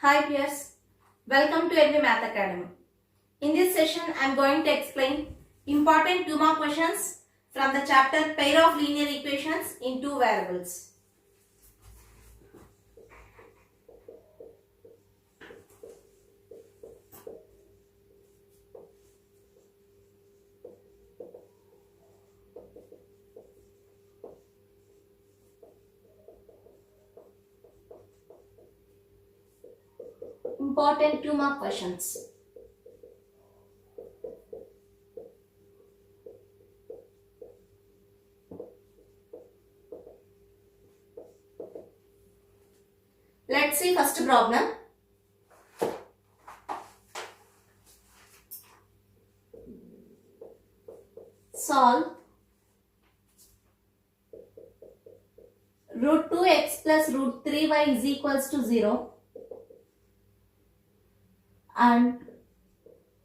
Hi peers, welcome to NV Math Academy. In this session, I am going to explain important 2 mark questions from the chapter Pair of Linear Equations in Two Variables. Important 2 mark questions. Let's see first problem. Solve root 2x plus root 3y is equals to 0 and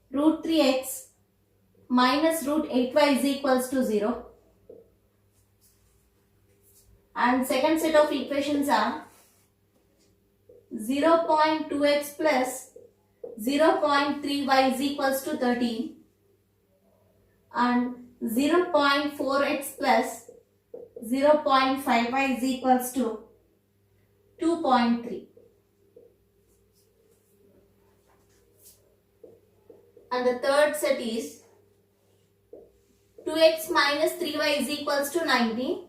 root 3x minus root 8y is equals to 0, and second set of equations are 0.2x plus 0.3y is equals to 13 and 0.4x plus 0.5y is equals to 2.3. And the third set is 2x minus 3y is equals to 19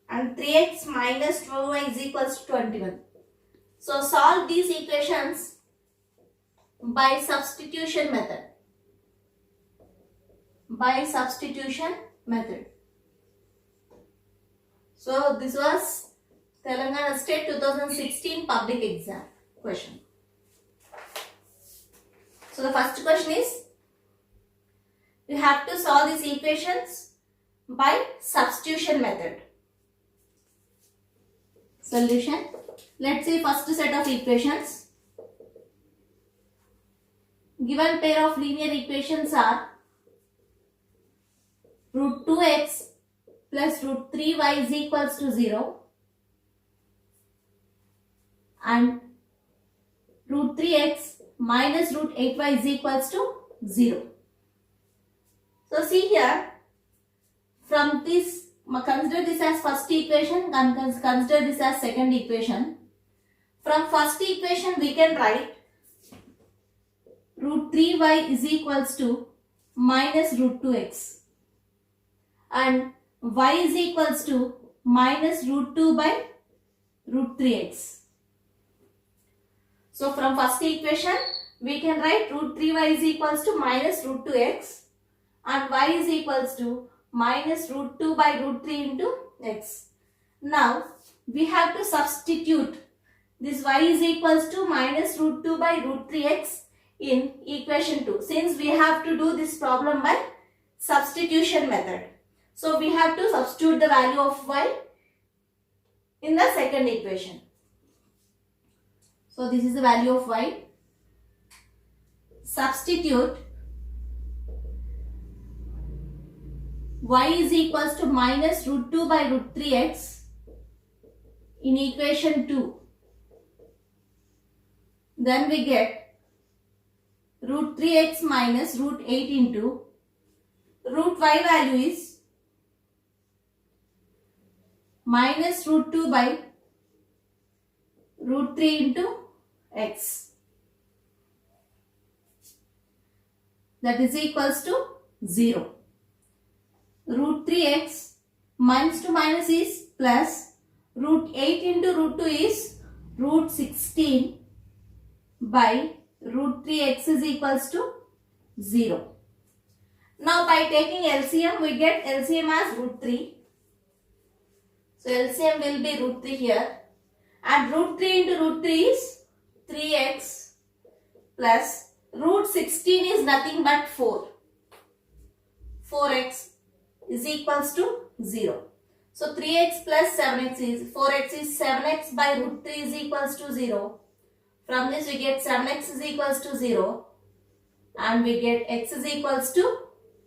and 3x minus 12y is equals to 21. So solve these equations by substitution method. So this was Telangana State 2016 public exam question. So the first question is, you have to solve these equations by substitution method. Solution. Let's see first set of equations. Given pair of linear equations are root 2x plus root 3y is equals to 0 and root 3x minus root 8y is equals to 0. So see here, from this, consider this as first equation, consider this as second equation. From first equation we can write root 3y is equals to minus root 2x and y is equals to minus root 2 by root 3x. So from first equation we can write root 3y is equals to minus root 2x and y is equals to minus root 2 by root 3 into x. Now we have to substitute this y is equals to minus root 2 by root 3x in equation 2. Since we have to do this problem by substitution method, so we have to substitute the value of y in the second equation. So this is the value of y. Substitute y is equals to minus root 2 by root 3x in equation 2. Then we get root 3x minus root 8 into root y value is minus root 2 by root 3 into x. That is equals to 0. Root 3x minus to minus is plus, root 8 into root 2 is root 16 by root 3x is equals to 0. Now by taking LCM we get LCM as root 3. So LCM will be root 3 here, and root 3 into root 3 is 3x plus root 16 is nothing but 4. 4x is equals to 0. So 3x plus 7x is 4x is 7x by root 3 is equals to 0. From this we get 7x is equals to 0 and we get x is equals to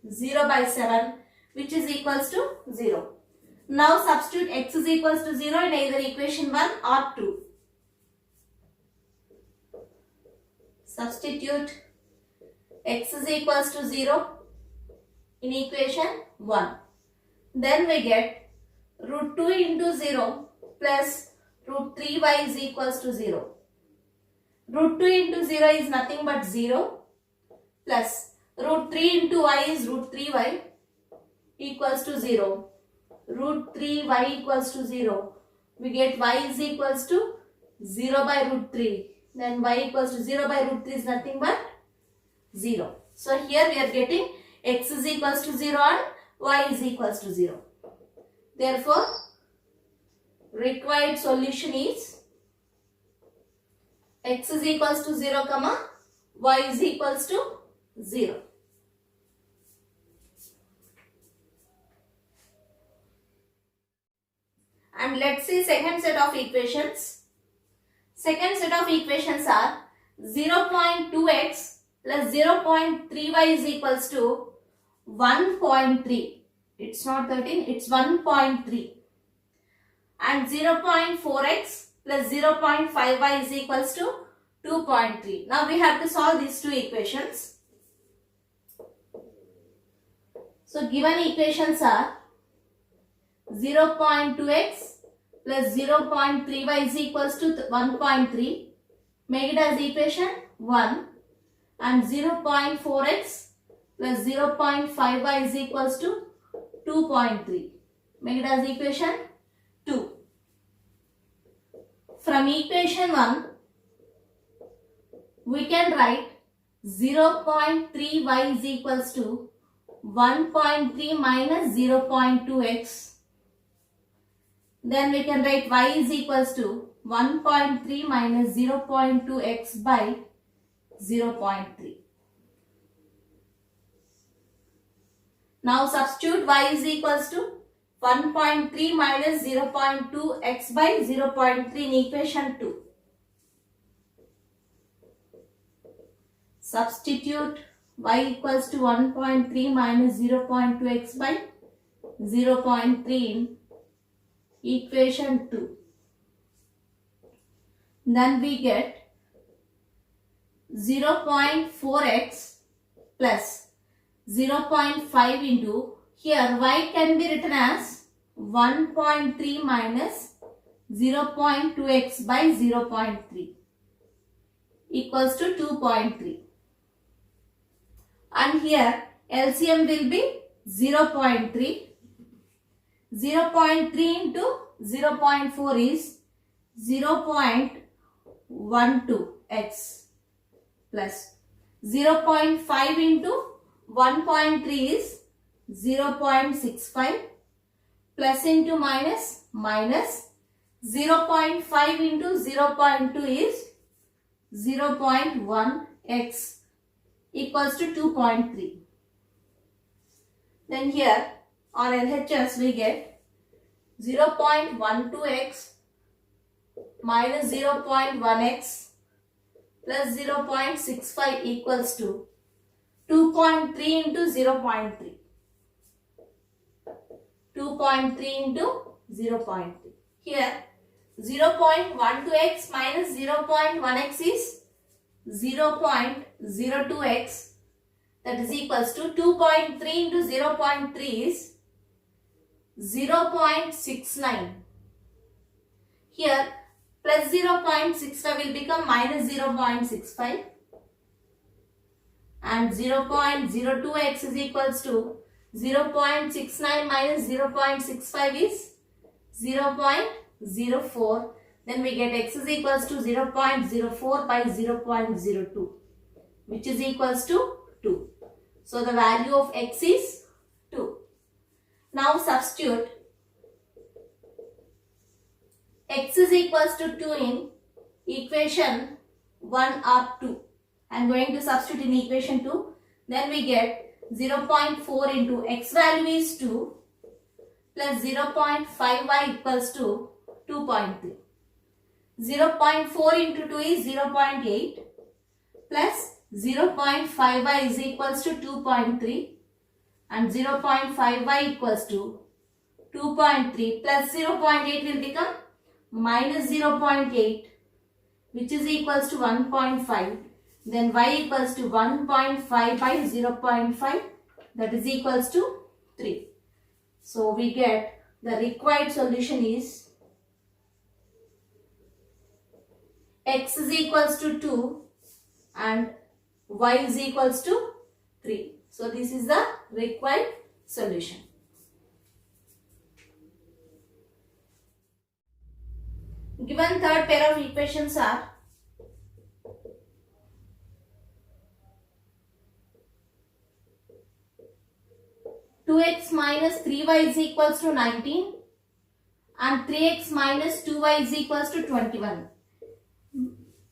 0 by 7, which is equals to 0. Now substitute x is equals to 0 in either equation 1 or 2. Substitute x is equals to 0 in equation 1. Then we get root 2 into 0 plus root 3y is equals to 0. Root 2 into 0 is nothing but 0 plus root 3 into y is root 3y equals to 0. Root 3y equals to 0. We get y is equals to 0 by root 3. Then y equals to 0 by root 3 is nothing but 0. So here we are getting x is equals to 0 and y is equals to 0. Therefore, required solution is x is equals to 0, y is equals to 0. And let's see second set of equations. Second set of equations are 0.2x plus 0.3y is equals to 1.3. It's not 13, it's 1.3. And 0.4x plus 0.5y is equals to 2.3. Now we have to solve these two equations. So given equations are 0.2x plus 0.3y is equals to 1.3. Make it as equation 1. And 0.4x plus 0.5y is equals to 2.3. Make it as equation 2. From equation 1, we can write 0.3y is equals to 1.3 minus 0.2x. Then we can write y is equals to 1.3 minus 0.2x by 0.3. Now substitute y is equals to 1.3 minus 0.2x by 0.3 in equation 2. Substitute y equals to 1.3 minus 0.2x by 0.3 in equation 2. Then we get 0.4x plus 0.5 into, here y can be written as 1.3 minus 0.2x by 0.3 equals to 2.3. And here LCM will be 0.3. 0.3 into 0.4 is 0.12x plus 0.5 into 1.3 is 0.65 plus into minus 0.5 into 0.2 is 0.1x equals to 2.3. Then here on LHS we get 0.12x minus 0.1x plus 0.65 equals to 2.3 into 0.3. 2.3 into 0.3. Here 0.12x minus 0.1x is 0.02x, that is equals to 2.3 into 0.3 is 0.69. Here plus 0.65 will become minus 0.65 and 0.02x is equals to 0.69 minus 0.65 is 0.04. Then we get x is equals to 0.04 by 0.02, which is equals to 2. So the value of x is 2. Now substitute x is equals to 2 in equation 1 or 2. I am going to substitute in equation 2. Then we get 0.4 into x value is 2 plus 0.5y equals to 2.3. 0.4 into 2 is 0.8 plus 0.5y is equals to 2.3 and 0.5y equals to 2.3 plus 0.8 will become minus 0.8, which is equals to 1.5. Then y equals to 1.5 by 0.5, that is equals to 3. So we get the required solution is x is equals to 2 and y is equals to 3. So this is the required solution. Given third pair of equations are 2x minus 3y is equals to 19 and 3x minus 2y is equals to 21.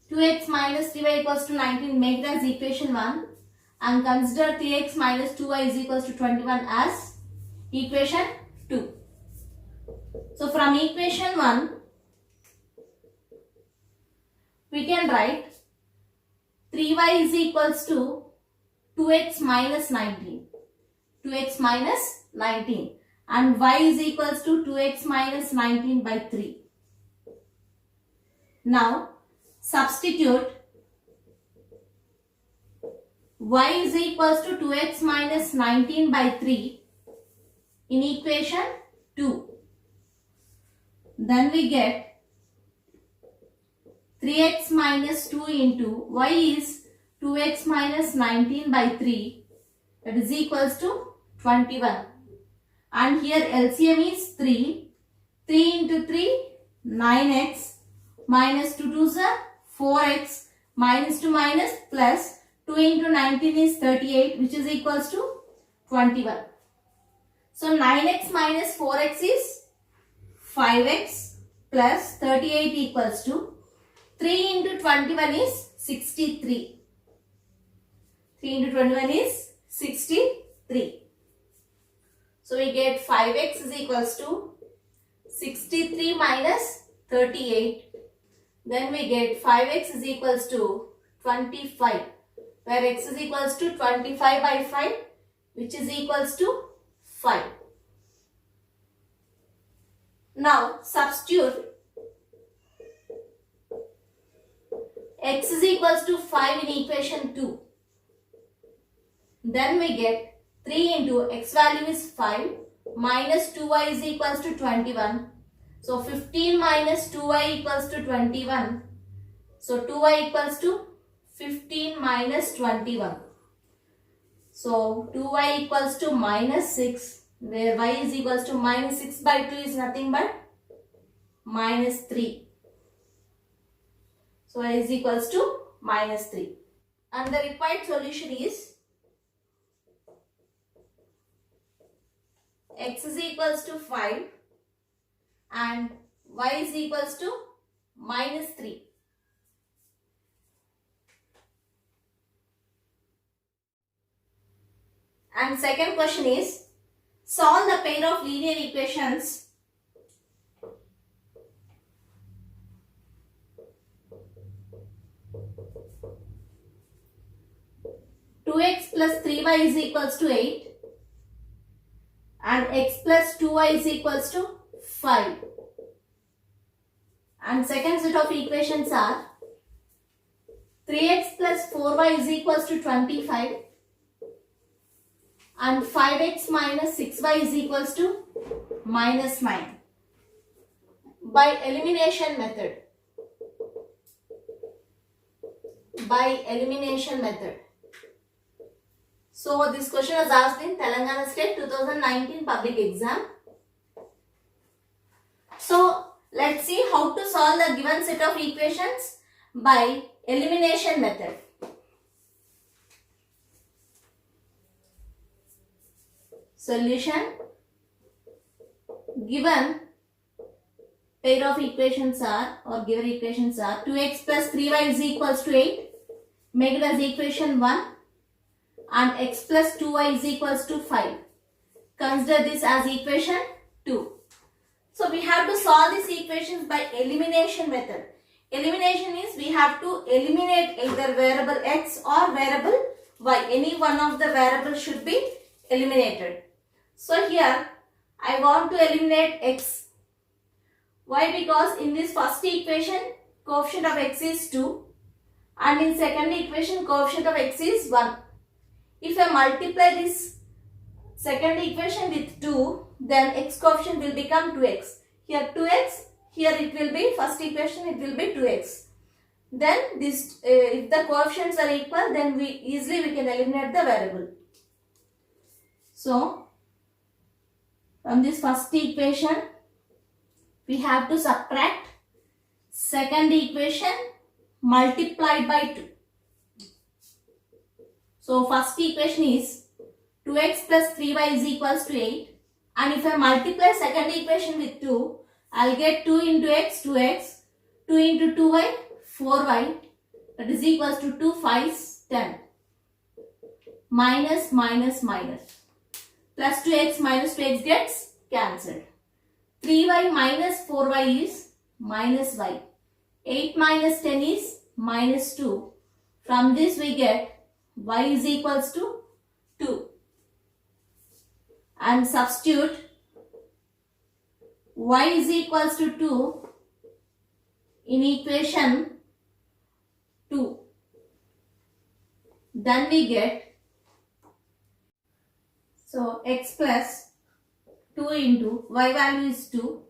2x minus 3y equals to 19, make it as equation 1 and consider 3x minus 2y is equals to 21 as equation 2. So from equation 1, we can write 3y is equals to 2x minus 19. 2x minus 19 and y is equals to 2x minus 19 by 3. Now substitute y is equals to 2x minus 19 by 3 in equation 2. Then we get 3x minus 2 into y is 2x minus 19 by 3, that is equals to 21. And here LCM is 3. 3 into 3, 9x, minus 2 2s are 4x, minus 2 minus plus 2 into 19 is 38, which is equals to 21. So 9x minus 4x is 5x plus 38 equals to 3 into 21 is 63. 3 into 21 is 63. So we get 5x is equals to 63 minus 38. Then we get 5x is equals to 25, where x is equals to 25 by 5, which is equals to 5. Now substitute x is equals to 5 in equation 2. Then we get 3 into x value is 5 minus 2y is equals to 21. So 15 minus 2y equals to 21. So 2y equals to 15 minus 21. So 2y equals to minus 6, where y is equals to minus 6 by 2 is nothing but minus 3. So y is equals to minus 3. And the required solution is x is equals to 5 and y is equals to minus 3. And second question is, solve the pair of linear equations (2x plus 3y is equals to 8) and x plus 2y is equals to 5. And second set of equations are 3x plus 4y is equals to 25 and 5x minus 6y is equals to minus 9 by elimination method. By elimination method. So this question was asked in Telangana State 2019 public exam. So let's see how to solve the given set of equations by elimination method. Solution: given pair of equations are, or given equations are 2x plus 3y is equals to 8. Make it as equation 1. And x plus 2y is equals to 5. Consider this as equation 2. So we have to solve these equations by elimination method. Elimination is we have to eliminate either variable x or variable y. Any one of the variables should be eliminated. So here I want to eliminate x. Why? Because in this first equation coefficient of x is 2 and in second equation coefficient of x is 1. If I multiply this second equation with 2, then x coefficient will become 2x. Here 2x, here it will be, first equation it will be 2x. Then this, if the coefficients are equal, then we can eliminate the variable. So, from this first equation, we have to subtract second equation multiplied by 2. So, first equation is 2x plus 3y is equals to 8. And if I multiply second equation with 2, I'll get 2 into x, 2x, 2 into 2y, 4y, that is equals to 2 5s 10. Minus, minus, minus. Plus 2x minus 2x gets cancelled. 3y minus 4y is minus y. 8 minus 10 is minus 2. From this we get y is equals to 2. And substitute y is equals to 2 in equation 2. Then we get, so x plus 2 into y value is 2,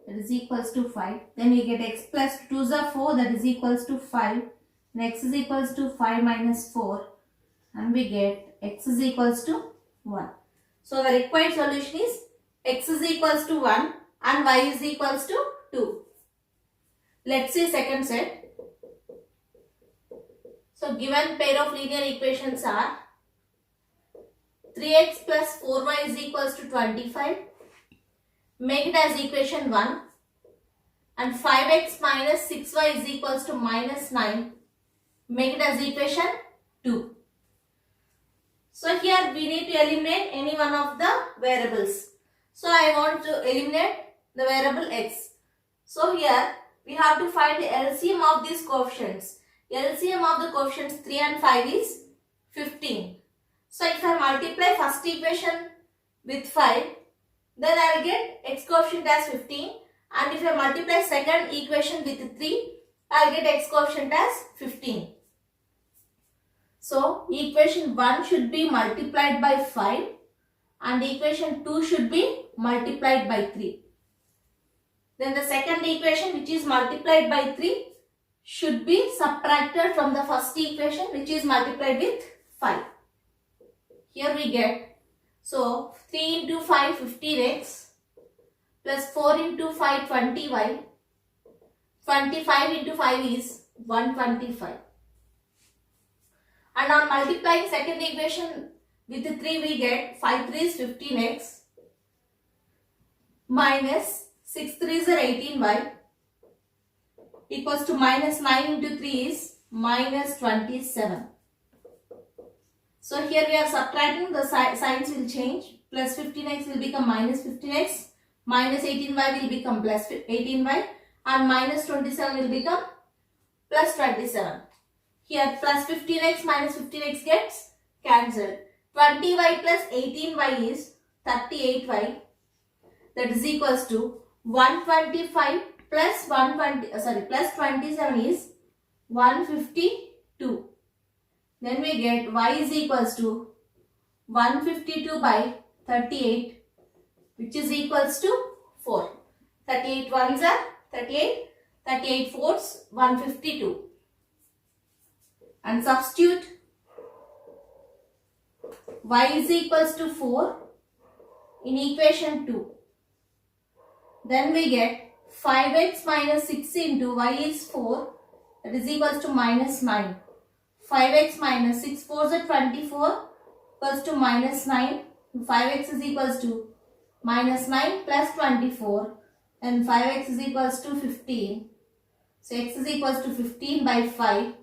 that is equals to 5. Then we get x plus 2 is 4, that is equals to 5. And x is equals to 5 minus 4, and we get x is equals to 1. So the required solution is x is equals to 1 and y is equals to 2. Let's see second set. So given pair of linear equations are 3x plus 4y is equals to 25. Make it as equation 1. And 5x minus 6y is equals to minus 9. Make it as equation 2. So here we need to eliminate any one of the variables. So I want to eliminate the variable x. So here we have to find the LCM of these coefficients. LCM of the coefficients 3 and 5 is 15. So if I multiply first equation with 5, then I will get x coefficient as 15. And if I multiply second equation with 3, I will get x coefficient as 15. So equation 1 should be multiplied by 5 and equation 2 should be multiplied by 3. Then the second equation, which is multiplied by 3, should be subtracted from the first equation, which is multiplied with 5. Here we get, so 3 into 5 15x plus 4 into 5 20y. 25 into 5 is 125. And on multiplying second equation with 3, we get 5 3s 15x minus 6 3s are 18y equals to minus 9 into 3 is minus 27. So here we are subtracting, the signs will change. Plus 15x will become minus 15x, minus 18y will become plus 18y, and minus 27 will become plus 27. Here plus 15x minus 15x gets cancelled. 20y plus 18y is 38y, that is equals to 125 plus 27 is 152. Then we get y is equals to 152 by 38, which is equals to 4. 38 ones are 38, 38 fours 152. And substitute y is equals to 4 in equation 2. Then we get 5x minus 6 into y is 4, that is equals to minus 9. 5x minus 6 4s are 24 equals to minus 9. 5x is equals to minus 9 plus 24, and 5x is equals to 15. So x is equals to 15 by 5,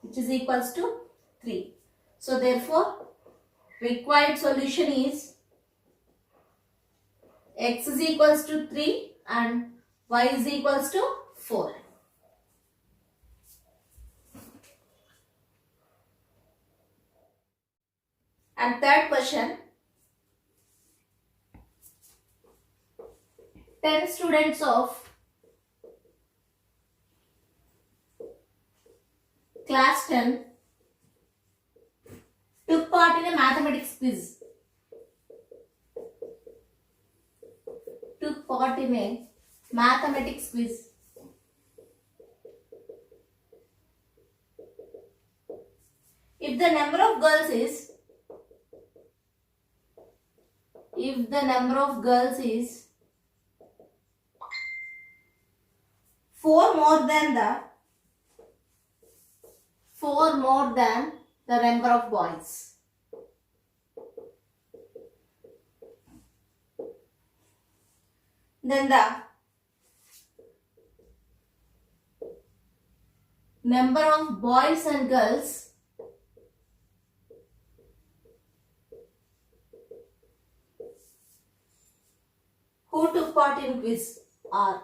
which is equals to 3. So therefore required solution is x is equals to 3 and y is equals to 4. And third question, 10 students of class 10 took part in a mathematics quiz. Took part in a mathematics quiz. If the number of girls is 4 more than the number of boys, then the number of boys and girls who took part in quiz are.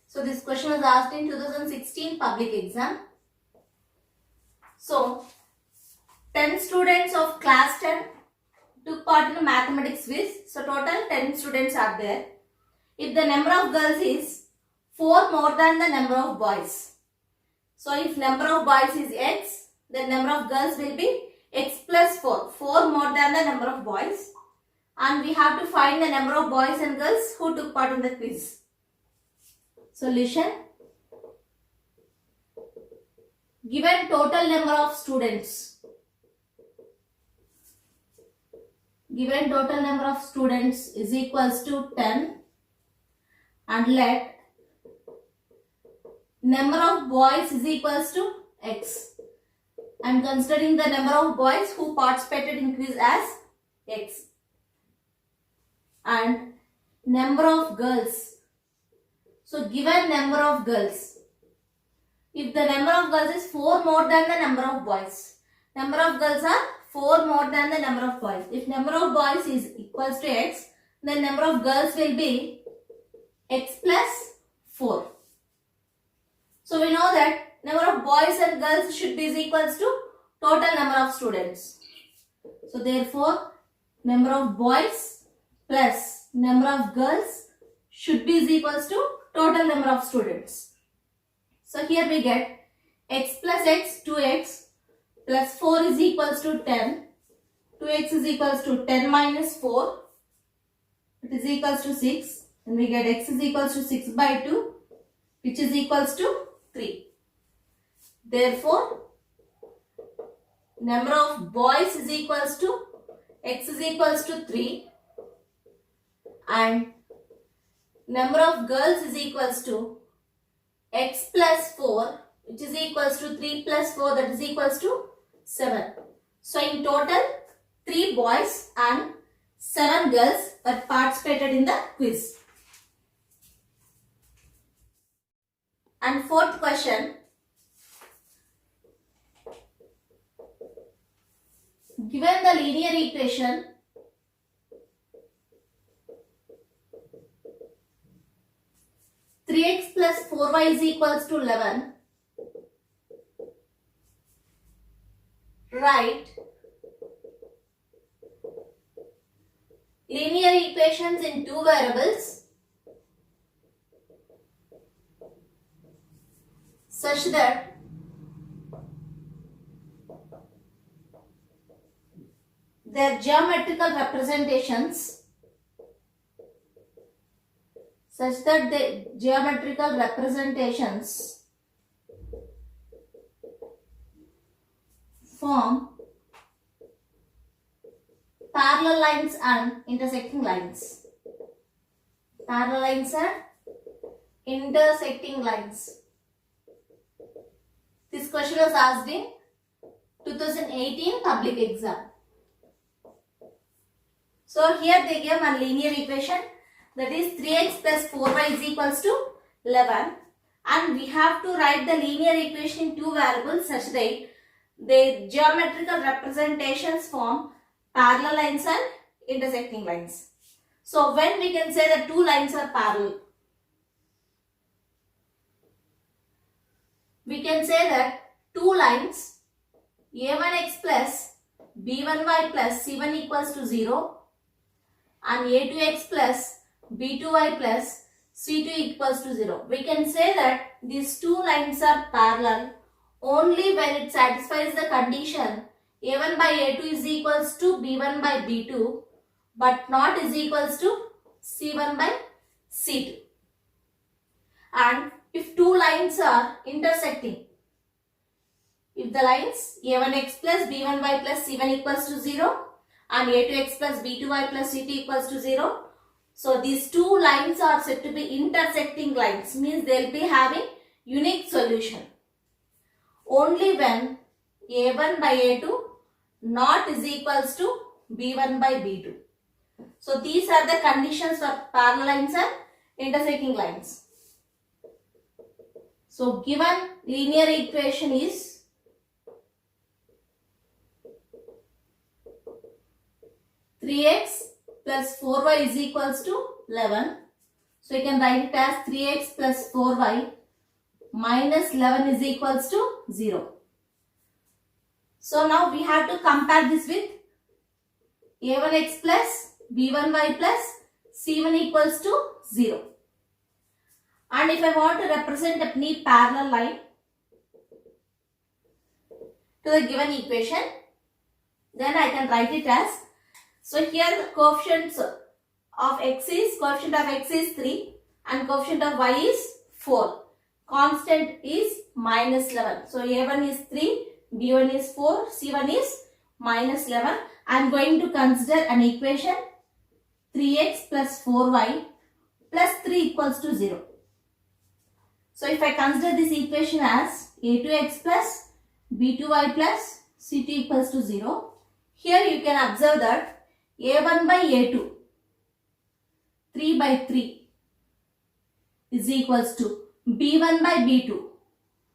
So this question was asked in 2016 public exam. So 10 students of class 10 took part in a mathematics quiz. So total 10 students are there. If the number of girls is 4 more than the number of boys. So if number of boys is x, then number of girls will be x plus 4. 4 more than the number of boys. And we have to find the number of boys and girls who took part in the quiz. Solution. Given total number of students. Given total number of students is equals to 10. And let number of boys is equals to x. I am considering the number of boys who participated in quiz as x. And number of girls. So given number of girls. If the number of girls is 4 more than the number of boys. Number of girls are 4 more than the number of boys. If number of boys is equals to x, then number of girls will be x plus 4. So we know that number of boys and girls should be equals to total number of students. So therefore, number of boys plus number of girls should be equals to total number of students. So here we get x plus x, 2x plus 4 is equals to 10. 2x is equals to 10 minus 4. It is equals to 6. And we get x is equals to 6 by 2, which is equals to 3. Therefore, number of boys is equals to x is equals to 3 and number of girls is equals to x plus 4, which is equals to 3 plus 4, that is equals to 7. So in total 3 boys and 7 girls were participated in the quiz. And fourth question. Given the linear equation, (3x plus 4y is equals to 11), write linear equations in two variables such that their geometrical representations form parallel lines and intersecting lines. Parallel lines and intersecting lines. This question was asked in 2018 public exam. So here they give one linear equation, that is 3x plus 4y is equals to 11, and we have to write the linear equation in two variables such that the geometrical representations form parallel lines and intersecting lines. So when we can say that two lines are parallel, we can say that two lines a1x plus b1y plus c1 equals to 0 and a2x plus b2y plus c2 equals to 0. We can say that these two lines are parallel only when it satisfies the condition a1 by a2 is equals to b1 by b2 but not is equals to c1 by c2. And if two lines are intersecting, if the lines a1x plus b1y plus c1 equals to 0 and a2x plus b2y plus c2 equals to 0, so these two lines are said to be intersecting lines, means they will be having unique solution only when a1 by a2 not is equals to b1 by b2. So these are the conditions for parallel lines and intersecting lines. So given linear equation is three x plus 4y is equals to 11. So you can write it as 3x plus 4y minus 11 is equals to 0. So now we have to compare this with a1x plus b1y plus c1 equals to 0. And if I want to represent any parallel line to the given equation, then I can write it as, so here the coefficient of x is 3 and coefficient of y is 4. Constant is minus 11. So a1 is 3, b1 is 4, c1 is minus 11. I am going to consider an equation 3x plus 4y plus 3 equals to 0. So if I consider this equation as a2x plus b2y plus c2 equals to 0, here you can observe that a1 by a2, 3 by 3 is equals to b1 by b2,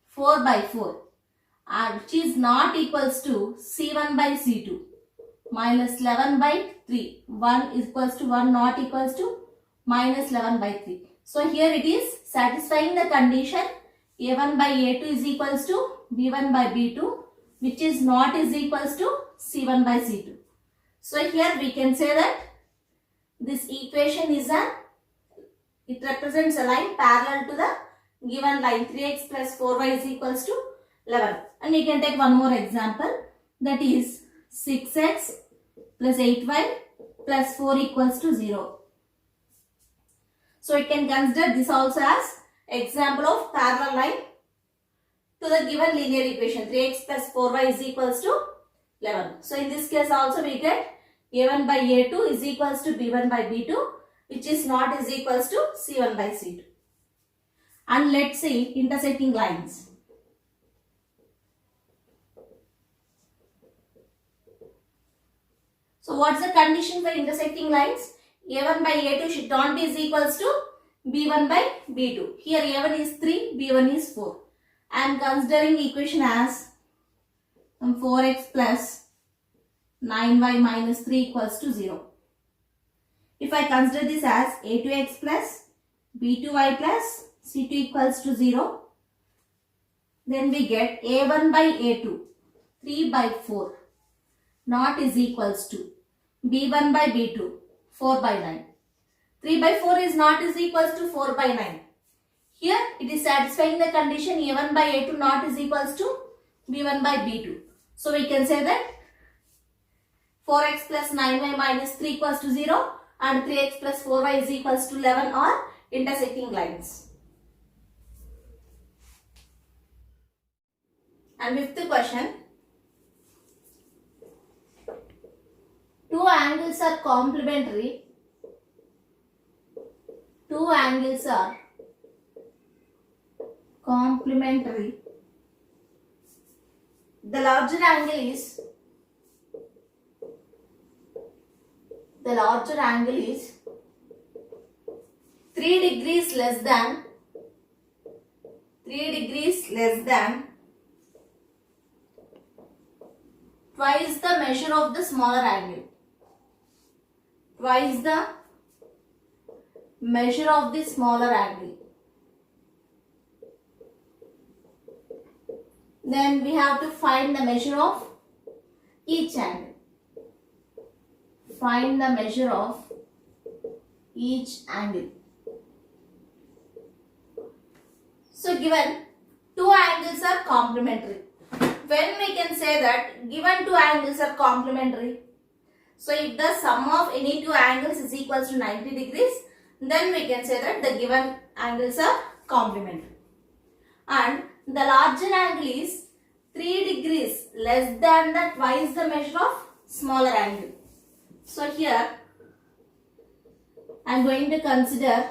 4 by 4, and which is not equals to c1 by c2, minus 11 by 3, 1 is equals to 1 not equals to minus 11 by 3. So here it is satisfying the condition a1 by a2 is equals to b1 by b2, which is not is equals to c1 by c2. So here we can say that this equation is it represents a line parallel to the given line 3x plus 4y is equals to 11. And you can take one more example, that is 6x plus 8y plus 4 equals to 0. So you can consider this also as example of parallel line to the given linear equation 3x plus 4y is equals to 11. So in this case also we get a1 by a2 is equals to b1 by b2, which is not is equals to c1 by c2. And let's see intersecting lines. So what's the condition for intersecting lines? a1 by a2 should not be is equals to b1 by b2. Here a1 is 3, b1 is 4. I am considering equation as 4x plus 9y minus 3 equals to 0. If I consider this as a2x plus b2y plus c2 equals to 0, then we get a1 by a2, 3 by 4, not is equals to b1 by b2, 4 by 9. 3 by 4 is not is equals to 4 by 9. Here it is satisfying the condition a1 by a2 not is equals to b1 by b2. So we can say that 4x plus 9y minus 3 equals to 0 and 3x plus 4y is equals to 11 are intersecting lines. And fifth question. Two angles are complementary. Two angles are complementary. The larger angle is 3 degrees less than twice the measure of the smaller angle. Twice the measure of the smaller angle. Then we have to find the measure of each angle. Find the measure of each angle. So given two angles are complementary. When we can say that given two angles are complementary? So if the sum of any two angles is equals to 90 degrees, then we can say that the given angles are complementary. And the larger angle is 3 degrees less than the twice the measure of smaller angle. So here I am going to consider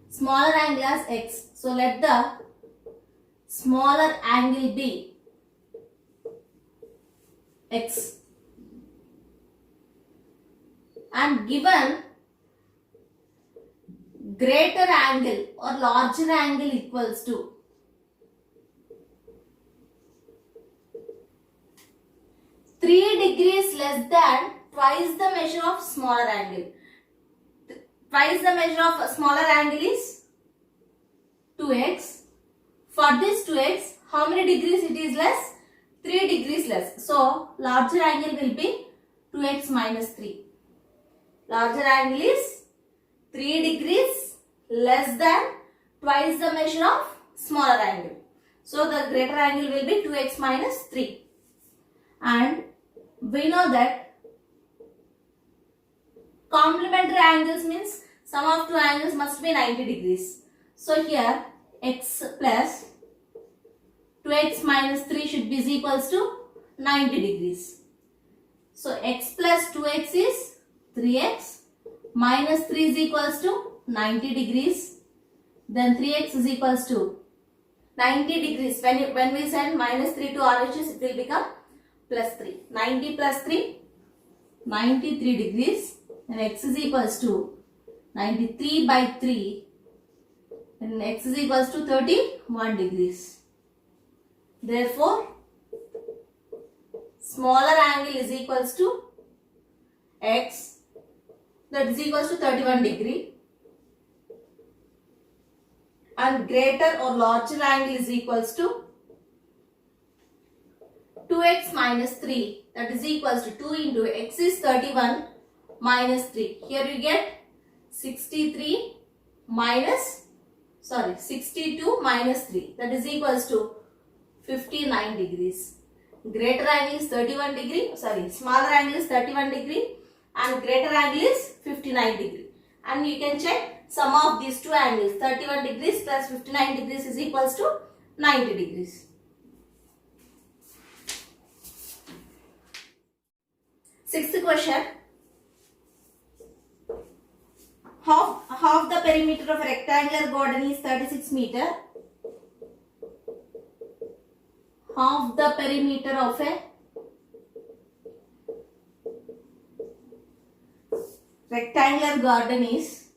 smaller angle as x. So let the smaller angle be x. And given greater angle or larger angle equals to three degrees less than twice the measure of smaller angle. Twice the measure of smaller angle is 2x. For this 2x, how many degrees it is less? 3 degrees less. So larger angle will be 2x minus 3. Larger angle is 3 degrees less than twice the measure of smaller angle. So the greater angle will be 2x minus 3. And we know that complementary angles means sum of two angles must be 90 degrees. So here x plus 2x minus 3 should be equals to 90 degrees. So x plus 2x is 3x minus 3 is equals to 90 degrees. Then 3x is equals to 90 degrees. When we send minus 3 to RHS, it will become plus 3. 90 plus 3, 93 degrees. And x is equals to 93 by 3. And x is equals to 31 degrees. Therefore, smaller angle is equals to x, that is equals to 31 degree, and greater or larger angle is equals to 2x minus 3, that is equals to 2 into x is 31 minus 3. Here you get 62 minus 3, that is equals to 59 degrees. Greater angle is 31 degree, smaller angle is 31 degree and greater angle is 59 degree. And you can check sum of these two angles, 31 degrees plus 59 degrees is equals to 90 degrees. Sixth question. Half the perimeter of a rectangular garden is 36 meter. Half the perimeter of a rectangular garden is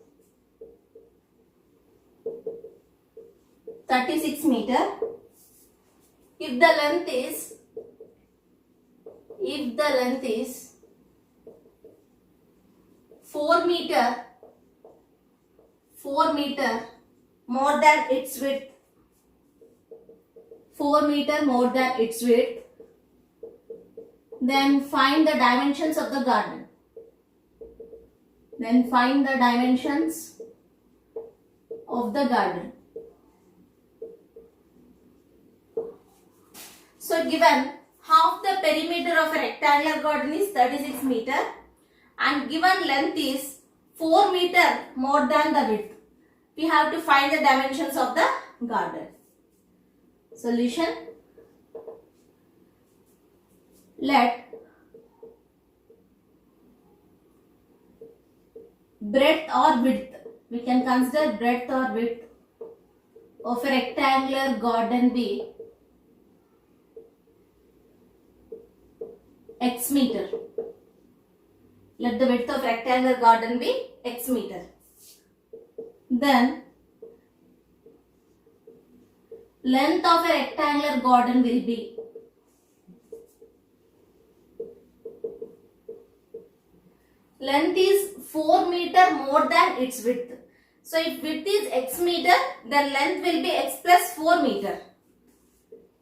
36 meter. If the length is 4 meter more than its width, 4 meter more than its width, then find the dimensions of the garden. So given half the perimeter of a rectangular garden is 36 meter and given length is 4 meter more than the width, we have to find the dimensions of the garden. Solution. Let breadth or width, we can consider breadth or width of a rectangular garden be x meter. Let the width of rectangular garden be x meter. Then length of a rectangular garden will be length is 4 meter more than its width. So if width is x meter, then length will be x plus 4 meter.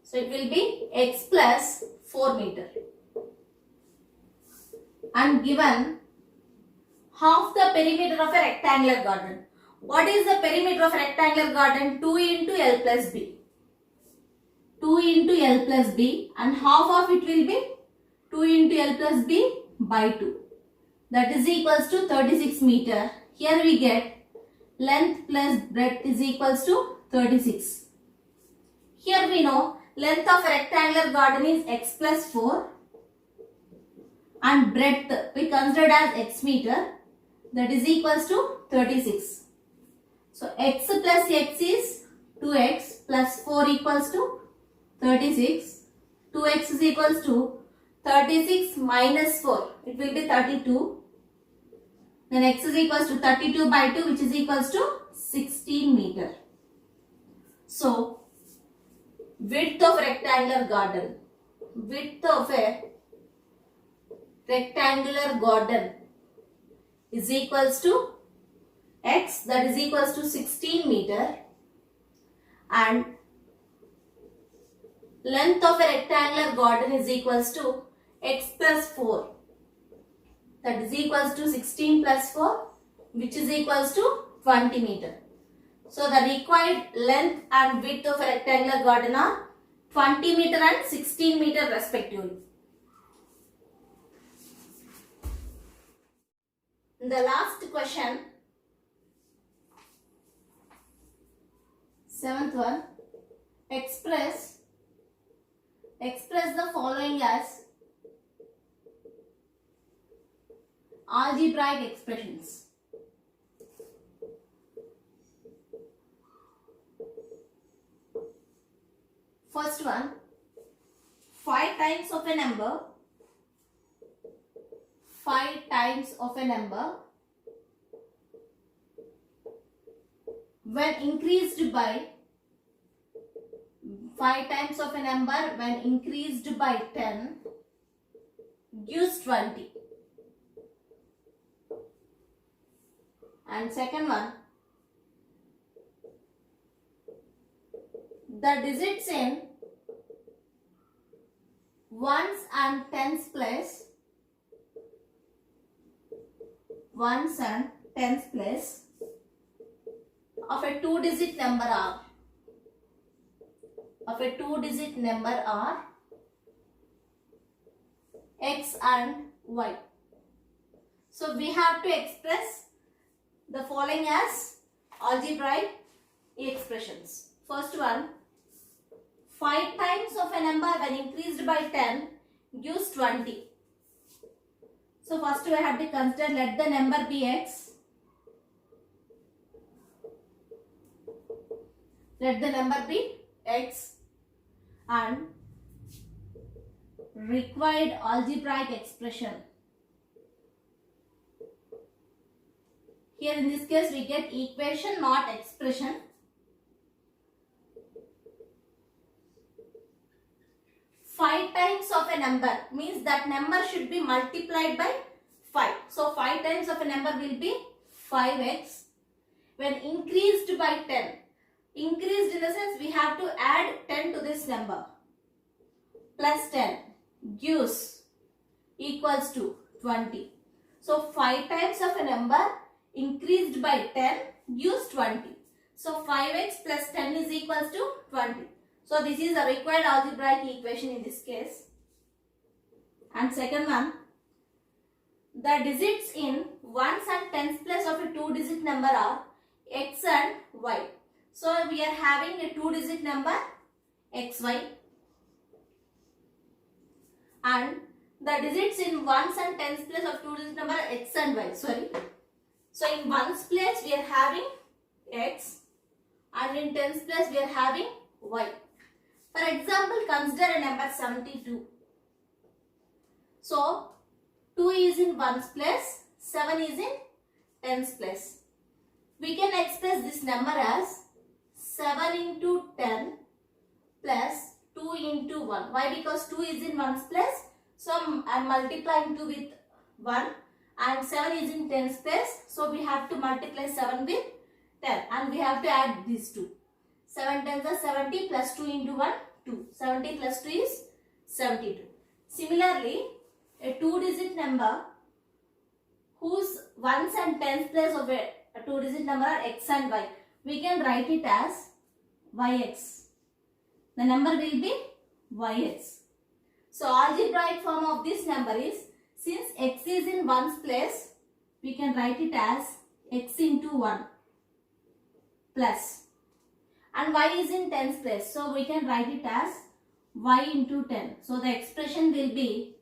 So it will be x plus 4 meter. And given half the perimeter of a rectangular garden. What is the perimeter of a rectangular garden? 2 into L plus B. 2 into L plus B, and half of it will be 2 into L plus B by 2. That is equals to 36 meter. Here we get length plus breadth is equals to 36. Here we know length of a rectangular garden is x plus 4 and breadth we considered as x meter, that is equals to 36. So x plus x is 2x plus 4 equals to 36. 2x is equals to 36 minus 4. It will be 32. Then x is equals to 32 by 2, which is equals to 16 meter. So width of rectangular garden. Width of a rectangular garden is equals to x, that is equals to 16 meter, and length of a rectangular garden is equals to x plus 4, that is equals to 16 plus 4, which is equals to 20 meter. So the required length and width of a rectangular garden are 20 meter and 16 meter respectively. The last question, 7th one, express the following as algebraic expressions. First one, 5 times of a number, 5 times of a number when increased by 5 times of a number when increased by 10 gives 20. And second one, the digits in ones and tens place, ones and tens place of a 2-digit number are, x and y. So we have to express the following as algebraic expressions. First one, 5 times of a number when increased by 10 gives 20. So first we have to consider, let the number be x. Let the number be x, and required algebraic expression. Here in this case we get equation, not expression. Five times of a number means that number should be multiplied by 5. So 5 times of a number will be 5x when increased by 10. Increased in the sense we have to add 10 to this number. Plus 10 gives equals to 20. So 5 times of a number increased by 10 gives 20. So 5x plus 10 is equals to 20. So this is the required algebraic equation in this case. And second one, the digits in ones and tens place of a 2-digit number are x and y. So we are having a 2-digit number xy, and the digits in ones and tens place of 2-digit number are x and y. So in ones place we are having x, and in tens place we are having y. For example, consider a number 72. So 2 is in ones place, 7 is in tens place. We can express this number as 7 into 10 plus 2 into 1. Why? Because 2 is in ones place. So I am multiplying 2 with 1, and 7 is in tens place. So we have to multiply 7 with 10, and we have to add these two. 7 tens are 70 plus 2 into 1, 2. 70 plus 2 is 72. Similarly, a 2-digit number whose ones and tens place of a two-digit number are x and y. We can write it as yx. The number will be yx. So algebraic form of this number is, since x is in ones place, we can write it as x into 1 plus, and y is in tens place, so we can write it as y into 10. So the expression will be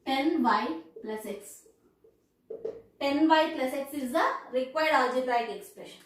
10y plus x. 10y plus x is the required algebraic expression.